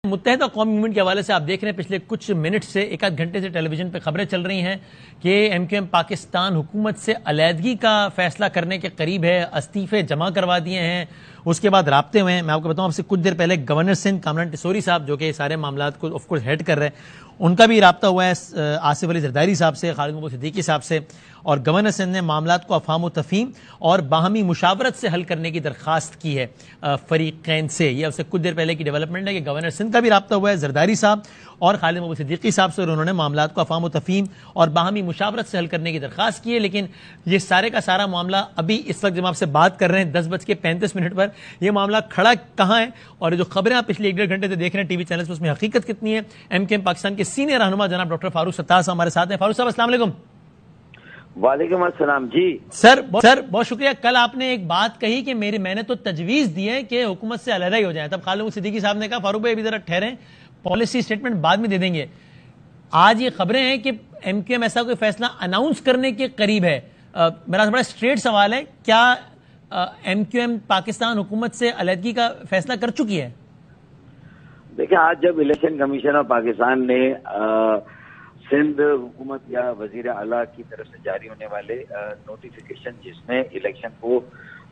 متحدہ قومی موومنٹ کے حوالے سے آپ دیکھ رہے ہیں پچھلے کچھ منٹ سے ایک آدھ گھنٹے سے ٹیلی ویژن پہ خبریں چل رہی ہیں کہ ایم کیو ایم پاکستان حکومت سے علیحدگی کا فیصلہ کرنے کے قریب ہے، استعفے جمع کروا دیے ہیں، اس کے بعد رابطے ہوئے ہیں۔ میں آپ کو بتاؤں، آپ سے کچھ دیر پہلے گورنر سندھ کامران ٹسوری صاحب جو کہ سارے معاملات کو آف کورس ہیڈ کر رہے ہیں، ان کا بھی رابطہ ہوا ہے آصف علی زرداری صاحب سے، خالد محمود صدیقی صاحب سے، اور گورنر سندھ نے معاملات کو افہام و تفہیم اور باہمی مشاورت سے حل کرنے کی درخواست کی ہے فریقین سے۔ یہ اب سے کچھ دیر پہلے کی ڈیولپمنٹ ہے کہ گورنر سندھ کا بھی رابطہ ہوا ہے زرداری صاحب اور خالد محمود صدیقی صاحب سے، اور انہوں نے معاملات کو افہام و تفہیم اور باہمی مشاورت سے حل کرنے کی درخواست کی ہے۔ لیکن یہ سارے کا سارا معاملہ ابھی اس وقت جب آپ سے بات کر رہے ہیں 10:35 پر، یہ معاملہ کھڑا کہاں ہے اور جو خبریں آپ پچھلے 1.5 گھنٹے سے دیکھ رہے ہیں ٹی وی چینلز پر، اس میں حقیقت کتنی ہے؟ ایم کیو ایم پاکستان کے سینئر رہنما جناب ڈاکٹر فاروق ستار صاحب ہمارے ساتھ ہیں۔ فاروق صاحب السلام علیکم۔ وعلیکم السلام جی۔ سر بہت شکریہ۔ کل آپ نے ایک بات کہی کہ میں نے تو تجویز دی ہے کہ حکومت سے علیحدہ ہی ہو جائیں، تب خالد محمود صدیقی صاحب نے کہا فاروق بھائی ابھی ذرا ٹھہریں، پالیسی اسٹیٹمنٹ بعد میں دے دیں گے۔ آج یہ خبریں ہیں کہ ایم کیو ایم ایسا کوئی فیصلہ اناؤنس کرنے کے قریب ہے۔ میرا بڑا اسٹریٹ سوال ہے، کیا ایم کیو ایم پاکستان حکومت سے علیحدگی کا فیصلہ کر چکی ہے؟ دیکھیں، آج جب الیکشن کمیشن آف پاکستان نے سندھ حکومت یا وزیر اعلیٰ کی طرف سے جاری ہونے والے نوٹیفیکیشن جس میں الیکشن کو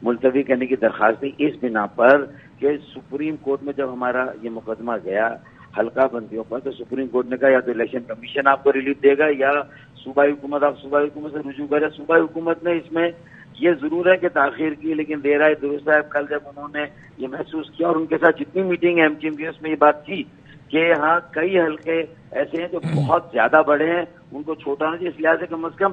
ملتوی کرنے کی درخواست دی، اس بنا پر کہ سپریم کورٹ میں جب ہمارا یہ مقدمہ گیا حلقہ بندیوں پر، تو سپریم کورٹ نے کہا یا تو الیکشن کمیشن آپ کو ریلیف دے گا یا صوبائی حکومت، آپ صوبائی حکومت سے رجوع کریں۔ صوبائی حکومت نے اس میں یہ ضرور ہے کہ تاخیر کی، لیکن دیر آئے درست ہے۔ کل جب انہوں نے یہ محسوس کیا اور ان کے ساتھ جتنی میٹنگ ہے ایم کیو ایم کی، اس میں یہ بات کی کہ ہاں کئی حلقے ایسے ہیں جو بہت زیادہ بڑے ہیں، ان کو چھوٹا ہونا چاہیے، اس لحاظ سے کم از کم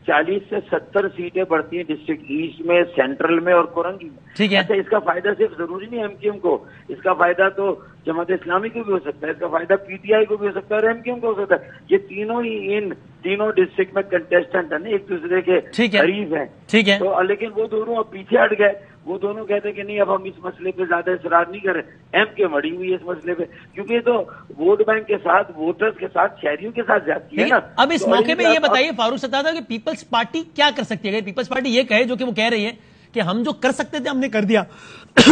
40 سے 70 سیٹیں بڑھتی ہیں ڈسٹرکٹ ایسٹ میں، سینٹرل میں اور کورنگی میں۔ ٹھیک ہے، اچھا، اس کا فائدہ صرف ضروری نہیں ایم کیو ایم کو، اس کا فائدہ تو جماعت اسلامی کو بھی ہو سکتا ہے، اس کا فائدہ پی ٹی آئی کو بھی ہو سکتا ہے اور ایم کیو ایم کو ہو سکتا ہے۔ یہ تینوں ہی ان تینوں ڈسٹرکٹ میں کنٹیسٹنٹ ہیں، ایک دوسرے کے قریب ہیں۔ ٹھیک ہے، تو لیکن وہ دونوں اب پیچھے ہٹ گئے، وہ دونوں کہتے ہیں کہ نہیں اب ہم اس مسئلے پہ زیادہ اصرار نہیں کر رہے۔ ایم کیو ایم اڑی ہوئی ہے اس مسئلے پہ، کیونکہ یہ تو ووٹ بینک کے ساتھ، ووٹرز کے ساتھ، شہریوں کے ساتھ زیادتی ہے نا۔ اب اس موقع پہ یہ بتائیے فاروق ستار صاحب کہ پیپلز پارٹی کیا کر سکتی ہے؟ اگر پیپلز پارٹی یہ کہے، جو کہ وہ کہہ رہی ہے کہ ہم جو کر سکتے تھے ہم نے کر دیا،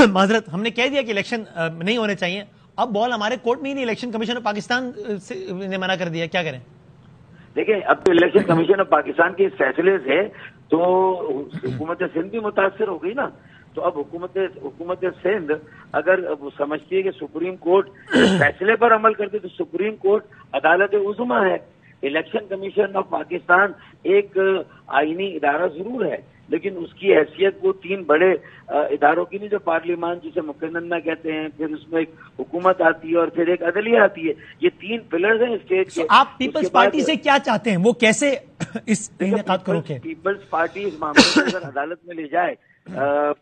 معذرت، ہم نے کہہ دیا کہ الیکشن نہیں ہونے چاہیے، اب بال ہمارے کورٹ میں ہی نہیں، الیکشن کمیشن آف پاکستان نے منع کر دیا، کیا کریں؟ دیکھیں، اب تو الیکشن کمیشن آف پاکستان کے فیصلے سے تو حکومت سندھ بھی متاثر ہو گئی نا۔ تو اب حکومت سندھ اگر وہ سمجھتی ہے کہ سپریم کورٹ فیصلے پر عمل کرتے تو سپریم کورٹ عدالت عظمیٰ ہے، الیکشن کمیشن آف پاکستان ایک آئینی ادارہ ضرور ہے، لیکن اس کی حیثیت وہ 3 بڑے اداروں کی نہیں، جو پارلیمان جسے مقننہ کہتے ہیں، پھر اس میں ایک حکومت آتی ہے اور پھر ایک عدلیہ آتی ہے۔ یہ 3 پلرز ہیں اسٹیٹ کے۔ آپ پیپلز پارٹی سے کیا چاہتے ہیں، وہ کیسے اس انعقاد کرو گے؟ پیپلز پارٹی اس معاملے کو اگر عدالت میں لے جائے،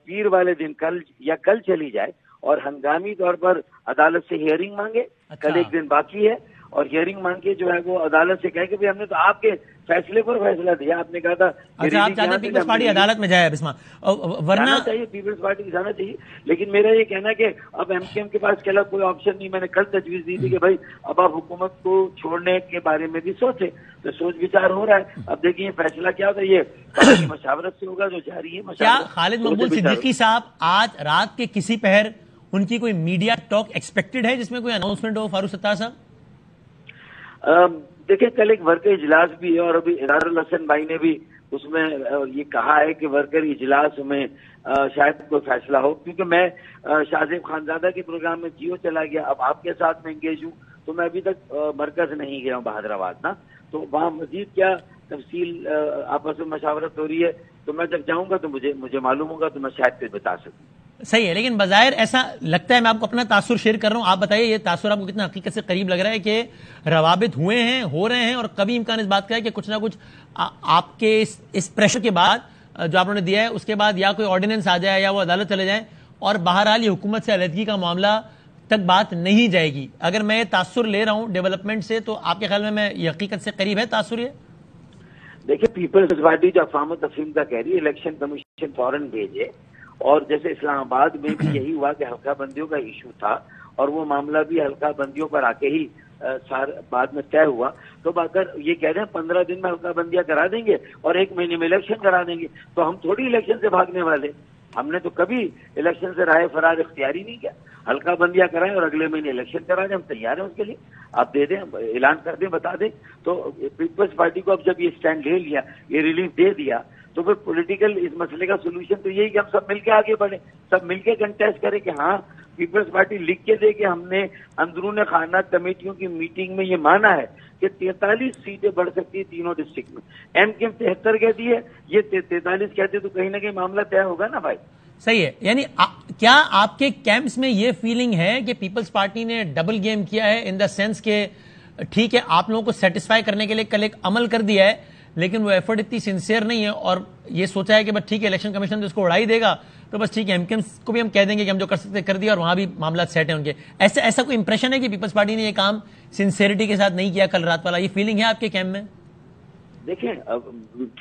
پیر والے دن کل چلی جائے اور ہنگامی طور پر عدالت سے ہیئرنگ مانگے، کل ایک دن باقی ہے، اور ہیئرنگ مانگ کے جو ہے وہ عدالت سے کہے کہ ہم نے تو آپ کے فیصلے پر فیصلہ دیا، آپ نے کہا تھا۔ اچھا، آپ چاہتے ہیں پیپلز پارٹی عدالت میں جائے بسما، ورنہ چاہیے پیپلز پارٹی کی جانا چاہیے، لیکن میرا یہ کہنا ہے کہ اب ایم کیو ایم کے پاس کے علاوہ کوئی آپشن نہیں۔ میں نے کل تجویز دی تھی کہ بھائی اب آپ حکومت کو چھوڑنے کے بارے میں بھی سوچیں، تو سوچ بچار ہو رہا ہے۔ اب دیکھیں یہ فیصلہ کیا ہوتا ہے، یہ مشاورت سے ہوگا جو جاری ہے۔ کیا خالد محمود صدیقی صاحب آج رات کے کسی پہر ان کی کوئی میڈیا ٹاک ایکسپیکٹڈ ہے جس میں کوئی اناؤنسمنٹ ہو فاروق ستار صاحب؟ دیکھیں، کل ایک ورکر اجلاس بھی ہے اور ابھی ادار الحسن بھائی نے بھی اس میں یہ کہا ہے کہ ورکر اجلاس میں شاید کوئی فیصلہ ہو، کیونکہ میں شاہ زیب خانزادہ کے پروگرام میں جیو چلا گیا، اب آپ کے ساتھ میں انگیج ہوں، تو میں ابھی تک مرکز نہیں گیا ہوں بہادر آباد نا، تو وہاں مزید کیا تفصیل آپس میں مشاورت ہو رہی ہے، تو میں جب جاؤں گا تو مجھے معلوم ہوگا، تو میں شاید پھر بتا سکوں۔ صحیح ہے، لیکن بظاہر ایسا لگتا ہے، میں آپ کو اپنا تاثر شیئر کر رہا ہوں، آپ بتائیے یہ تاثر آپ کو کتنا حقیقت سے قریب لگ رہا ہے کہ روابط ہوئے ہیں، ہو رہے ہیں، اور کبھی امکان اس بات کا ہے کہ کچھ نہ کچھ آپ کے اس پریشر کے بعد جو آپ نے دیا ہے اس کے بعد یا کوئی آرڈیننس آ جائے یا وہ عدالت چلے جائیں اور بہرحال یہ حکومت سے علیحدگی کا معاملہ تک بات نہیں جائے گی؟ اگر میں یہ تاثر لے رہا ہوں ڈیولپمنٹ سے تو آپ کے خیال میں یہ حقیقت سے قریب ہے تاثر؟ یہ دیکھیں، پیپلز پارٹی جو افہام و تفہیم کا کہہ رہی ہے، الیکشن کمیشن فوراً بھیجے، اور جیسے اسلام آباد میں بھی یہی ہوا کہ حلقہ بندیوں کا ایشو تھا اور وہ معاملہ بھی حلقہ بندیوں پر آ کے ہی بعد میں طے ہوا، تو اگر یہ کہہ رہے ہیں 15 دن میں حلقہ بندیاں کرا دیں گے اور 1 مہینے میں الیکشن کرا دیں گے، تو ہم تھوڑی الیکشن سے بھاگنے والے، ہم نے تو کبھی الیکشن سے راہ فرار اختیار ہی نہیں کیا۔ حلقہ بندیاں کرائیں اور اگلے مہینے الیکشن کرا دیں. ہم تیار ہیں اس کے لیے. آپ دے دیں, اعلان کر دیں, بتا دیں. تو پیپلز پارٹی کو اب جب یہ اسٹینڈ لے لیا, یہ ریلیف دے دیا, تو پھر پولیٹیکل اس مسئلے کا سولوشن تو یہی کہ ہم سب مل کے آگے بڑھیں, سب مل کے کنٹیسٹ کریں کہ ہاں پیپلز پارٹی لکھ کے دے کہ ہم نے اندرون خانہ کمیٹیوں کی میٹنگ میں یہ مانا ہے کہ 43 سیٹیں بڑھ سکتی ہیں تینوں ڈسٹرکٹ میں. ایم کیو ایم 73 کہتی ہے, یہ 43 کہتے تو کہیں نہ کہیں معاملہ طے ہوگا نا بھائی. صحیح ہے. یعنی کیا آپ کے کیمپس میں یہ فیلنگ ہے کہ پیپلز پارٹی نے ڈبل گیم کیا ہے ان دا سینس کہ ٹھیک ہے آپ لوگوں کو سیٹسفائی کرنے کے لیے کل ایک عمل کر دیا ہے, لیکن وہ ایفرٹ اتنی سنسیئر نہیں ہے, اور یہ سوچا ہے کہ بس ٹھیک ہے الیکشن کمیشن تو اس کو اڑائی دے گا, تو بس ٹھیک ہے ایم کیو ایم کو بھی ہم کہہ دیں گے کہ ہم جو کر سکتے کر دیا, اور وہاں بھی معاملات سیٹ ہیں ان کے. ایسا کوئی امپریشن ہے کہ پیپلز پارٹی نے یہ کام سنسیئرٹی کے ساتھ نہیں کیا کل رات والا, یہ فیلنگ ہے آپ کے کیمپ میں؟ دیکھیں,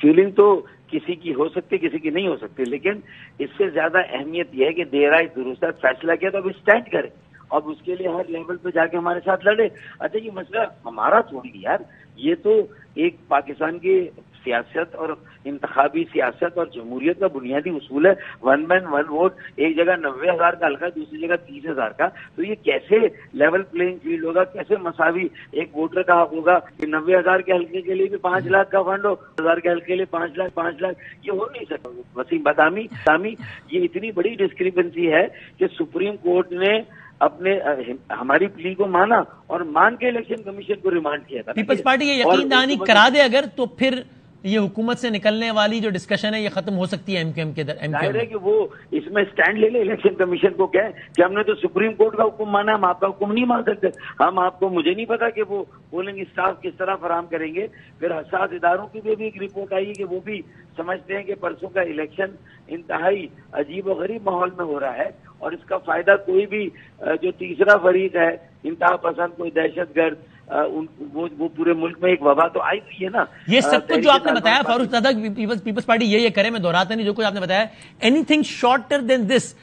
فیلنگ تو کسی کی ہو سکتی, کسی کی نہیں ہو سکتی, لیکن اس سے زیادہ اہمیت یہ ہے کہ دیر آئے درست فیصلہ کیا تو اب اسٹینڈ کرے, اب اس کے لیے ہر لیول پہ جا کے ہمارے ساتھ لڑے. اچھا یہ مسئلہ ہمارا تھوڑی یار, یہ تو ایک پاکستان کی سیاست اور انتخابی سیاست اور جمہوریت کا بنیادی اصول ہے, 1 مین 1 ووٹ. ایک جگہ 90,000 کا حلقہ, دوسری جگہ 30,000 کا, تو یہ کیسے لیول پلینگ فیلڈ ہوگا, کیسے مساوی ایک ووٹر کا حق ہوگا کہ 90,000 کے حلقے کے لیے بھی 5 لاکھ کا فنڈ ہو, 1,000 کے حلقے کے لیے 5 لاکھ, یہ ہو نہیں سکتا. وسیم بدامی یہ اتنی بڑی ڈسکریپنسی ہے کہ سپریم کورٹ نے اپنے ہماری پلی کو مانا اور مان کے الیکشن کمیشن کو ریمانڈ کیا تھا. پیپلز پارٹی یہ یقین دہانی کرا دے اگر, تو پھر یہ حکومت سے نکلنے والی جو ڈسکشن ہے یہ ختم ہو سکتی ہے ایم کیو ایم کے در. ظاہر ہے کہ وہ اس میں سٹینڈ لے لے الیکشن کمیشن کو کہیں کہ ہم نے تو سپریم کورٹ کا حکم مانا, ہم آپ کا حکم نہیں مان سکتے. ہم آپ کو, مجھے نہیں پتا کہ وہ پولنگ اسٹاف کس طرح فراہم کریں گے. پھر حساس اداروں کی بھی ایک رپورٹ آئی کہ وہ بھی سمجھتے ہیں کہ پرسوں کا الیکشن انتہائی عجیب و غریب ماحول میں ہو رہا ہے, اور اس کا فائدہ کوئی بھی جو تیسرا فریق ہے, انتہا پسند, کوئی دہشت گرد, وہ پورے ملک میں ایک وبا تو آئی ہوئی ہے نا. یہ سب کچھ جو آپ نے بتایا فاروق زادہ, پیپلز پارٹی یہ کرے, میں دہراتا نہیں جو کچھ آپ نے بتایا, اینی تھنگ شارٹر دین دس,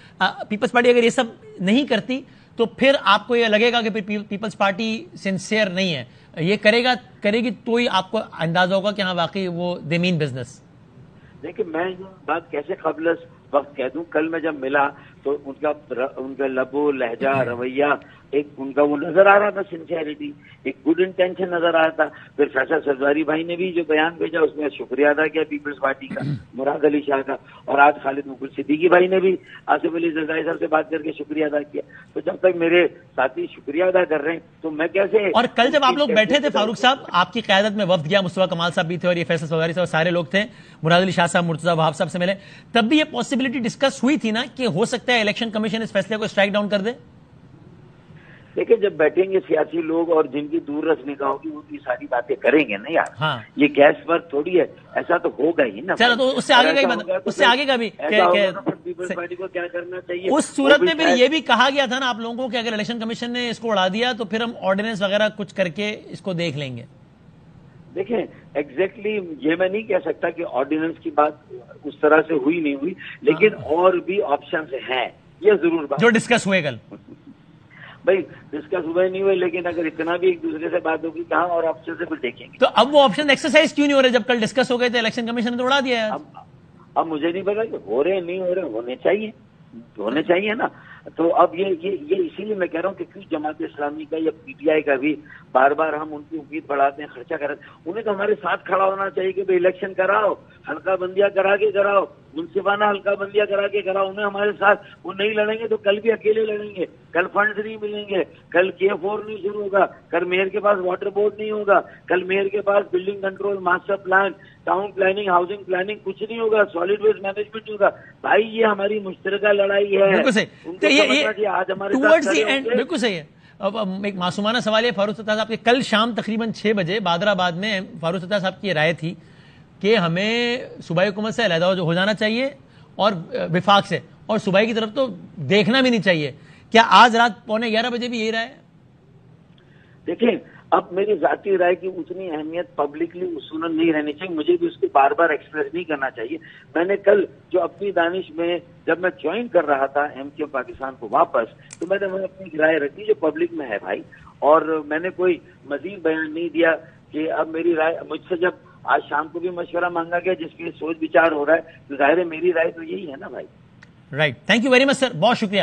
پیپلز پارٹی اگر یہ سب نہیں کرتی تو پھر آپ کو یہ لگے گا کہ پیپلز پارٹی سنسیئر نہیں ہے, یہ کرے گی تو ہی آپ کو اندازہ ہوگا کہ ہاں واقعی وہ دے مین بزنس. دیکھیں میں یہ بات کیسے قبل وقت کہہ دوں, کل میں جب ملا تو ان کا لب و لہجہ, رویہ, ایک ان کا وہ نظر آ رہا تھا سنسیئرٹی, ایک گڈ انٹینشن نظر آ رہا تھا. پھر فیصل سرزاری بھائی نے بھی جو بیان بھیجا اس میں شکریہ ادا کیا پیپلز پارٹی کا, مراد علی شاہ کا, اور آج خالد مغل صدیقی بھائی نے بھی آصف علی زرداری صاحب سے بات کر کے شکریہ ادا کیا. تو جب تک میرے ساتھی شکریہ ادا کر رہے ہیں تو میں کیسے. اور کل جب آپ لوگ بیٹھے تھے فاروق صاحب, آپ کی قیادت میں وفد گیا, مصطفیٰ کمال صاحب بھی تھے اور یہ فیصل سرزاری صاحب سارے لوگ تھے, مراد علی شاہ صاحب, مرتضیٰ وہاب صاحب سے ملے, تب بھی یہ پاسبلٹی ڈسکس ہوئی تھی نا کہ ہو سکتا ہے الیکشن کمیشن اس فیصلے کو اسٹرائک ڈاؤن کر دے؟ دیکھیں جب بیٹھیں گے سیاسی لوگ اور جن کی دور رس نگاہ ہوگی وہ بھی ساری باتیں کریں گے نا یار. ہاں یہ گیس پر تھوڑی ہے, ایسا تو ہوگا ہی نا. چلو تو اس سے آگے کا بھی پیپلز پارٹی کو کیا کرنا چاہیے. اس صورت میں پھر یہ بھی کہا گیا تھا نا آپ لوگوں کو کہ اگر الیکشن کمیشن نے اس کو اڑا دیا تو پھر ہم آرڈیننس وغیرہ کچھ کر کے اس کو دیکھ لیں گے. دیکھیں ایگزیکٹلی یہ میں نہیں کہہ سکتا کہ آرڈیننس کی بات اس طرح سے ہوئی نہیں ہوئی, لیکن اور بھی آپشنز ہیں, یہ ضرور بات جو ڈسکس ہوئے کل. بھائی ڈسکس ہوئے نہیں ہوئے, لیکن اگر اتنا بھی ایک دوسرے سے بات ہوگی کہاں اور آپشن سے پھر دیکھیں گے. تو اب وہ آپشن ایکسرسائز کیوں نہیں ہو رہے جب کل ڈسکس ہو گئے تھے, الیکشن کمیشن نے تو اڑا دیا ہے. اب مجھے نہیں پتا کہ ہو رہے نہیں ہو رہے, ہونے چاہیے نا. تو اب یہ اسی لیے میں کہہ رہا ہوں کہ کیوں جماعت اسلامی کا یا پی ٹی آئی کا بھی بار بار ہم ان کی امید بڑھاتے ہیں, خرچہ کرتے ہیں. انہیں تو ہمارے ساتھ کھڑا ہونا چاہیے کہ بھائی الیکشن کراؤ, حلقہ بندیاں کرا کے کراؤ, منصفانہ حلقہ بندیاں کرا کے کراؤ. انہیں ہمارے ساتھ وہ نہیں لڑیں گے تو کل بھی اکیلے لڑیں گے. کل فنڈز نہیں ملیں گے, کل K4 نہیں شروع ہوگا, کل میئر کے پاس واٹر بورڈ نہیں ہوگا, کل میئر کے پاس building control, master plan, town planning, housing planning کچھ نہیں ہوگا, سالڈ ویسٹ مینجمنٹ ہوگا. بھائی یہ ہماری مشترکہ لڑائی ہے. آج بالکل صحیح ہے. اب ایک معصومانہ سوال ہے فاروق ستار صاحب کے, کل شام تقریباً 6 بجے بادر آباد میں فاروق ستار صاحب کی رائے تھی کہ ہمیں صوبائی حکومت سے علیحدہ ہو جانا چاہیے اور وفاق سے, اور صوبائی کی طرف تو دیکھنا بھی نہیں چاہیے. کیا آج رات 11:15 بجے بھی یہی رائے؟ دیکھیں اب میری ذاتی رائے کی اتنی اہمیت پبلکلی اصولاً نہیں رہنی چاہیے, مجھے بھی اس کو بار بار ایکسپریس نہیں کرنا چاہیے. میں نے کل جو اپنی دانش میں جب میں جوائن کر رہا تھا ایم کیو پاکستان کو واپس, تو میں نے اپنی رائے رکھی جو پبلک میں ہے بھائی, اور میں نے کوئی مزید بیان نہیں دیا کہ اب میری رائے. مجھ سے جب آج شام کو بھی مشورہ مانگا گیا جس کے سوچ بچار ہو رہا ہے, تو ظاہر ہے میری رائے تو یہی ہے نا بھائی. Right, thank you very much sir, بہت شکریہ.